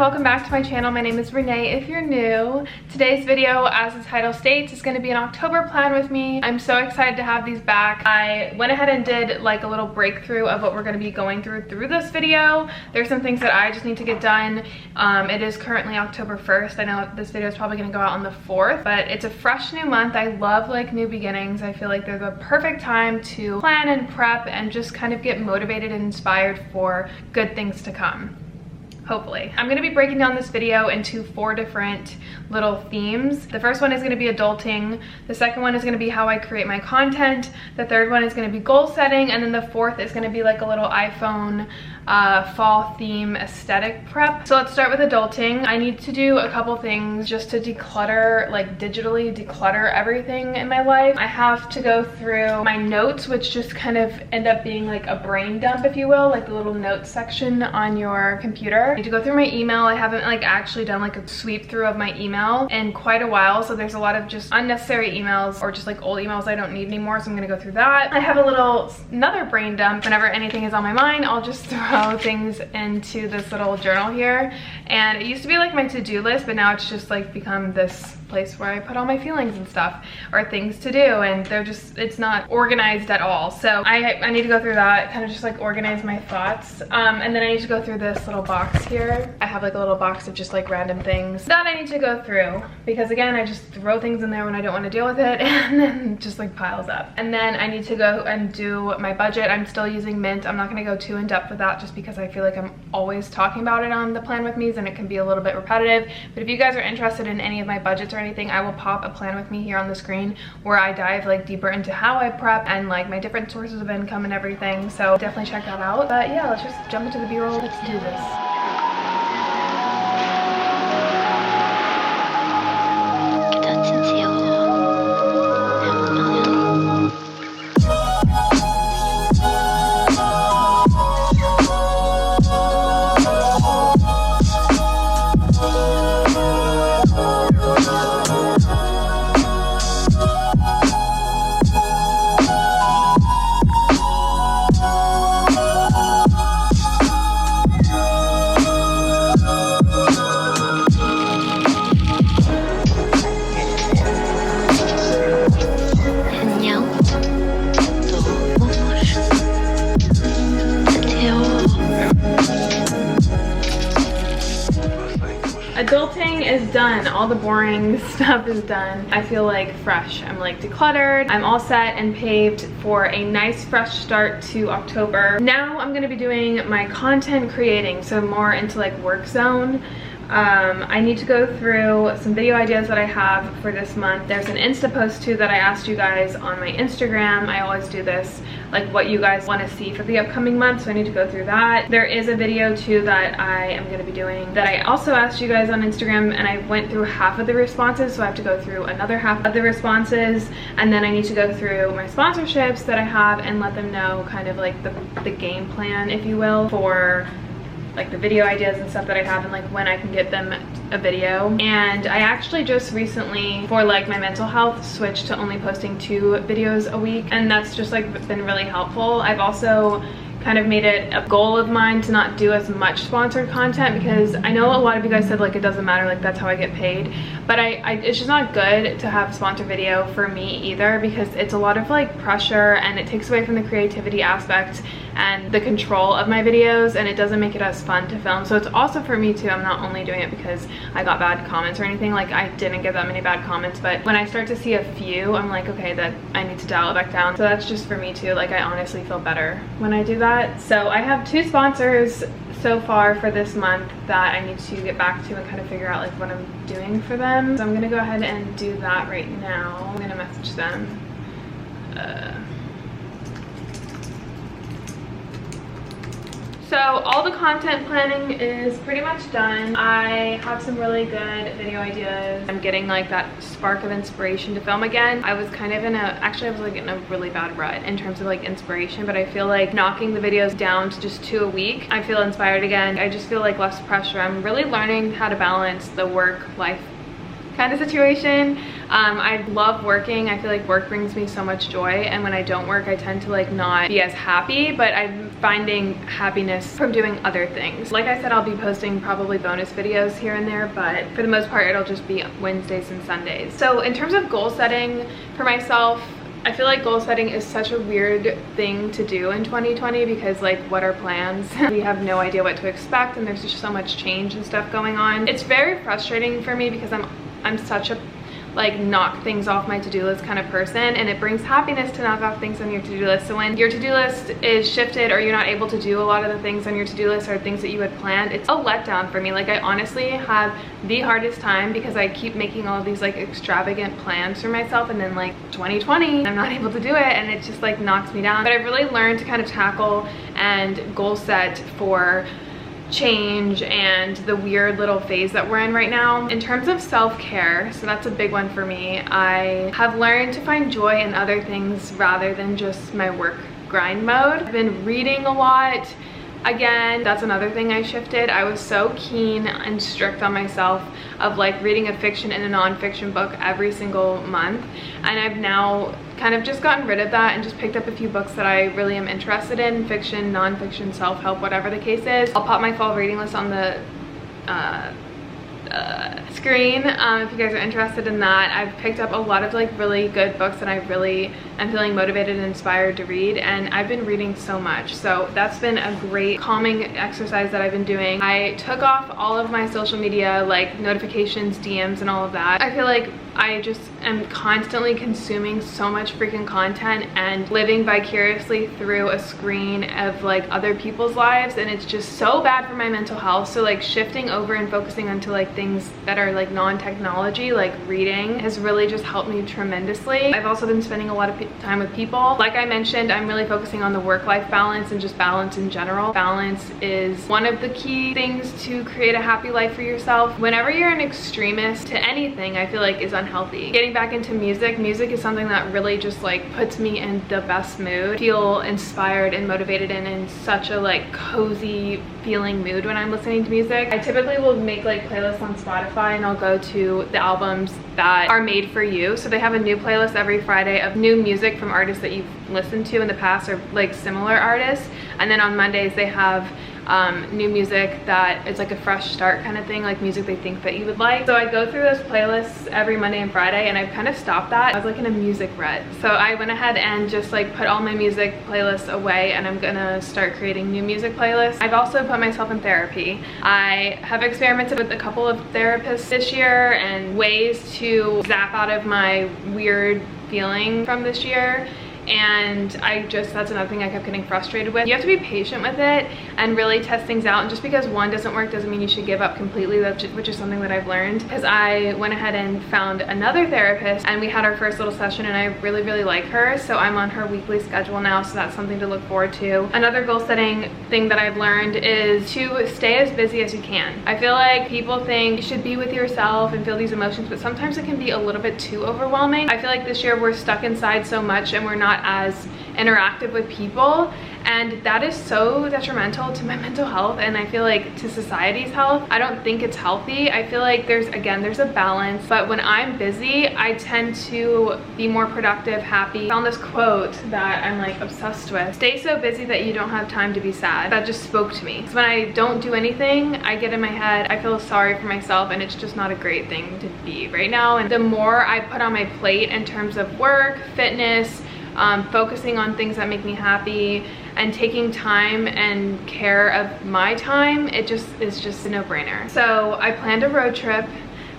welcome back to my channel. My name is Renee if you're new. Today's video, as the title states, is going to be an October plan with me. I'm so excited to have these back. I went ahead and did like a little breakthrough of what we're going to be going through this video. There's some things that I just need to get done. It is currently October 1st. I know this video is probably going to go out on the 4th, but it's a fresh new month. I love like new beginnings. I feel like they're the perfect time to plan and prep and just kind of get motivated and inspired for good things to come. Hopefully. I'm going to be breaking down this video into 4 different little themes. The first one is going to be adulting. The second one is going to be how I create my content. The third one is going to be goal setting. And then the fourth is going to be like a little iPhone fall theme aesthetic prep. So let's start with adulting. I need to do a couple things just to declutter, like digitally declutter everything in my life. I have to go through my notes, which just kind of end up being like a brain dump, if you will, like the little notes section on your computer. I need to go through my email. I haven't like actually done like a sweep through of my email in quite a while, so there's a lot of just unnecessary emails or just like old emails I don't need anymore, so I'm gonna go through that. I have another brain dump. Whenever anything is on my mind, I'll just throw things into this little journal here, and it used to be like my to-do list, but now it's just like become this place where I put all my feelings and stuff or things to do, and it's not organized at all. So I need to go through that, kind of just like organize my thoughts, and then I need to go through this little box here. I have like a little box of just like random things that I need to go through, because again, I just throw things in there when I don't want to deal with it, and then it just like piles up. And then I need to go and do my budget. I'm still using Mint. I'm not going to go too in depth with that just because I feel like I'm always talking about it on the Plan With Me's, and it can be a little bit repetitive. But if you guys are interested in any of my budgets or anything, I will pop a Plan With Me here on the screen where I dive like deeper into how I prep and like my different sources of income and everything, so definitely check that out. But yeah, let's just jump into the B-roll. Let's do this. Adulting is done. All the boring stuff is done. I feel like fresh. I'm like decluttered. I'm all set and paved for a nice fresh start to October. Now I'm gonna be doing my content creating, so more into like work zone. I need to go through some video ideas that I have for this month. There's an Insta post too that I asked you guys on my Instagram. I always do this, like what you guys want to see for the upcoming month, so I need to go through that. There is a video too that I am going to be doing that I also asked you guys on Instagram, and I went through half of the responses, so I have to go through another half of the responses, and then I need to go through my sponsorships that I have and let them know kind of like the game plan, if you will, for like the video ideas and stuff that I have, and like when I can get them a video. And I actually just recently, for like my mental health, switched to only posting 2 videos a week, and that's just like been really helpful. I've also kind of made it a goal of mine to not do as much sponsored content, because I know a lot of you guys said like it doesn't matter, like that's how I get paid, but it's just not good to have sponsored video for me either, because it's a lot of like pressure and it takes away from the creativity aspect and the control of my videos, and it doesn't make it as fun to film. So it's also for me too. I'm not only doing it because I got bad comments or anything. Like I didn't get that many bad comments, but when I start to see a few, I'm like, okay, that I need to dial it back down. So that's just for me too. Like I honestly feel better when I do that. So I have 2 sponsors so far for this month that I need to get back to and kind of figure out like what I'm doing for them. So I'm gonna go ahead and do that right now. I'm gonna message them. So all the content planning is pretty much done. I have some really good video ideas. I'm getting like that spark of inspiration to film again. I was kind of in actually I was like in a really bad rut in terms of like inspiration, but I feel like knocking the videos down to just 2 a week, I feel inspired again. I just feel like less pressure. I'm really learning how to balance the work-life kind of situation. I love working. I feel like work brings me so much joy, and when I don't work I tend to like not be as happy, but I'm finding happiness from doing other things. Like I said, I'll be posting probably bonus videos here and there, but for the most part it'll just be Wednesdays and Sundays. So in terms of goal setting for myself, I feel like goal setting is such a weird thing to do in 2020 because like, what are plans? We have no idea what to expect, and there's just so much change and stuff going on. It's very frustrating for me because I'm such a like knock things off my to-do list kind of person, and it brings happiness to knock off things on your to-do list. So when your to-do list is shifted or you're not able to do a lot of the things on your to-do list or things that you had planned, it's a letdown for me. Like, I honestly have the hardest time because I keep making all of these like extravagant plans for myself, and then like 2020 I'm not able to do it, and it just like knocks me down. But I've really learned to kind of tackle and goal set for change and the weird little phase that we're in right now. In terms of self-care, so that's a big one for me, I have learned to find joy in other things rather than just my work grind mode. I've been reading a lot. Again, that's another thing I shifted. I was so keen and strict on myself of like reading a fiction and a non-fiction book every single month, and I've now kind of just gotten rid of that and just picked up a few books that I really am interested in, fiction, non-fiction, self-help, whatever the case is. I'll pop my fall reading list on the screen if you guys are interested in that. I've picked up a lot of like really good books that I really am feeling motivated and inspired to read, and I've been reading so much, so that's been a great calming exercise that I've been doing. I took off all of my social media, like notifications, DMs, and all of that. I feel like I just am constantly consuming so much freaking content and living vicariously through a screen of like other people's lives, and it's just so bad for my mental health. So like shifting over and focusing onto like things that are like non-technology, like reading, has really just helped me tremendously. I've also been spending a lot of time with people. Like I mentioned, I'm really focusing on the work-life balance and just balance in general. Balance is one of the key things to create a happy life for yourself. Whenever you're an extremist to anything, I feel like is unhealthy. Getting back into music is something that really just like puts me in the best mood. Feel inspired and motivated and in such a like cozy feeling mood when I'm listening to music. I typically will make like playlists on Spotify, and I'll go to the albums that are made for you. So they have a new playlist every Friday of new music from artists that you've listened to in the past or like similar artists, and then on Mondays they have new music that is like a fresh start kind of thing, like music they think that you would like. So I go through those playlists every Monday and Friday, and I've kind of stopped that. I was like in a music rut, so I went ahead and just like put all my music playlists away, and I'm gonna start creating new music playlists. I've also put myself in therapy. I have experimented with a couple of therapists this year and ways to zap out of my weird feeling from this year, and that's another thing I kept getting frustrated with. You have to be patient with it and really test things out, and just because one doesn't work doesn't mean you should give up completely, which is something that I've learned, because I went ahead and found another therapist, and we had our first little session, and I really like her, so I'm on her weekly schedule now, so that's something to look forward to. Another goal setting thing that I've learned is to stay as busy as you can. I feel like people think you should be with yourself and feel these emotions, but sometimes it can be a little bit too overwhelming. I feel like this year we're stuck inside so much and we're not as interactive with people, and that is so detrimental to my mental health, and I feel like to society's health. I don't think it's healthy. I feel like there's a balance, but when I'm busy I tend to be more productive, happy. I found this quote that I'm like obsessed with: stay so busy that you don't have time to be sad. That just spoke to me. So when I don't do anything, I get in my head, I feel sorry for myself, and it's just not a great thing to be right now. And the more I put on my plate in terms of work, fitness, focusing on things that make me happy, and taking time and care of my time, it is just a no-brainer. So I planned a road trip.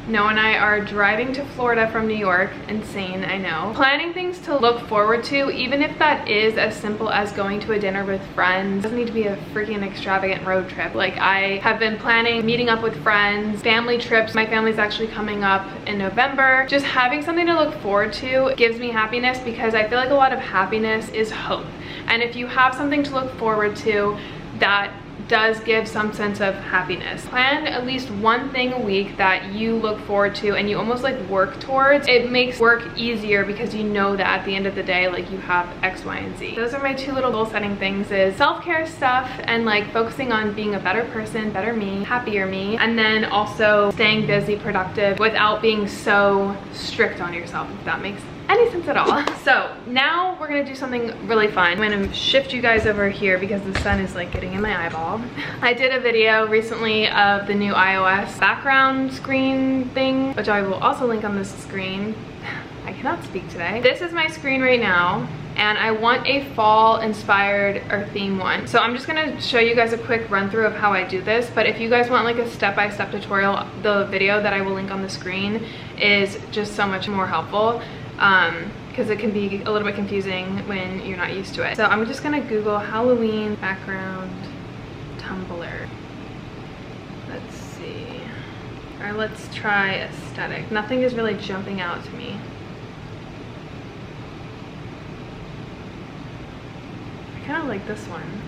Noah and I are driving to Florida from New York. Insane, I know. Planning things to look forward to, even if that is as simple as going to a dinner with friends. It doesn't need to be a freaking extravagant road trip. Like, I have been planning meeting up with friends, family trips. My family's actually coming up in November. Just having something to look forward to gives me happiness, because I feel like a lot of happiness is hope. And if you have something to look forward to, that does give some sense of happiness. Plan at least one thing a week that you look forward to and you almost like work towards. It makes work easier because you know that at the end of the day, like you have X, Y, and Z. Those are my 2 little goal setting things, is self-care stuff and like focusing on being a better person, better me, happier me, and then also staying busy, productive without being so strict on yourself, if that makes any sense at all. So now we're gonna do something really fun. I'm gonna shift you guys over here because the sun is like getting in my eyeball. I did a video recently of the new iOS background screen thing, which I will also link on this screen. I cannot speak today. This is my screen right now, and I want a fall inspired or theme one. So I'm just gonna show you guys a quick run through of how I do this, but if you guys want like a step-by-step tutorial, the video that I will link on the screen is just so much more helpful, because it can be a little bit confusing when you're not used to it. So I'm just gonna Google Halloween background Tumblr. Let's see. Or let's try aesthetic. Nothing is really jumping out to me. I kind of like this one.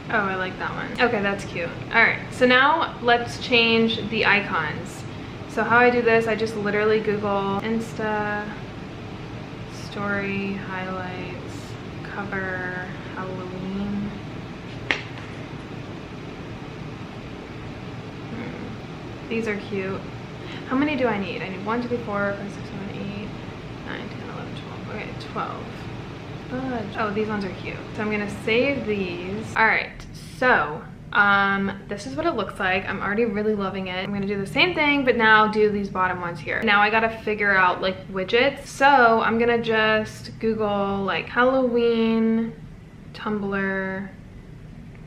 Oh, I like that one. Okay, that's cute. All right, so now let's change the icons. So how I do this, I just literally Google Insta, story, highlights, cover, Halloween. These are cute. How many do I need? I need 1, 2, 3, 4, 5, 6, 7, 8, 9, 10, 11, 12. Okay, 12. Oh, these ones are cute. So I'm gonna save these. All right, so this is what it looks like. I'm already really loving it. I'm gonna do the same thing, but now do these bottom ones here. Now I gotta figure out like widgets. So I'm gonna just Google like Halloween, Tumblr,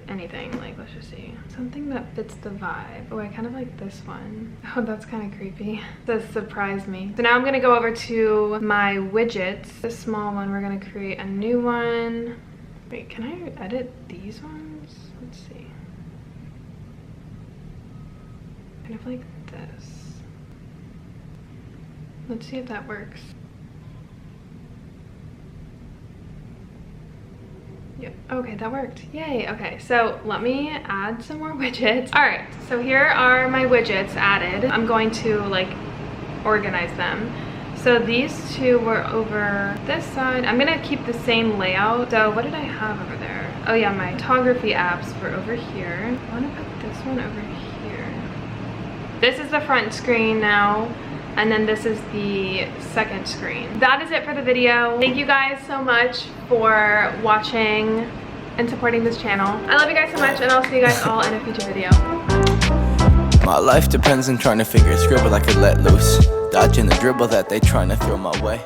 anything. Like, let's just see. Something that fits the vibe. Oh, I kind of like this one. Oh, that's kind of creepy. This surprised me. So now I'm gonna go over to my widgets. This small one, we're gonna create a new one. Wait, can I edit these ones? Let's see. Kind of like this. Let's see if that works. Yep, okay, that worked. Yay, okay, so let me add some more widgets. All right, so here are my widgets added. I'm going to like organize them. So these 2 were over this side. I'm gonna keep the same layout. So what did I have over there? Oh yeah, my photography apps were over here. I wanna put this one over here. This is the front screen now, and then this is the second screen. That is it for the video. Thank you guys so much for watching and supporting this channel. I love you guys so much, and I'll see you guys all in a future video. My life depends on trying to figure a scribble I could let loose, dodging the dribble that they trying to throw my way.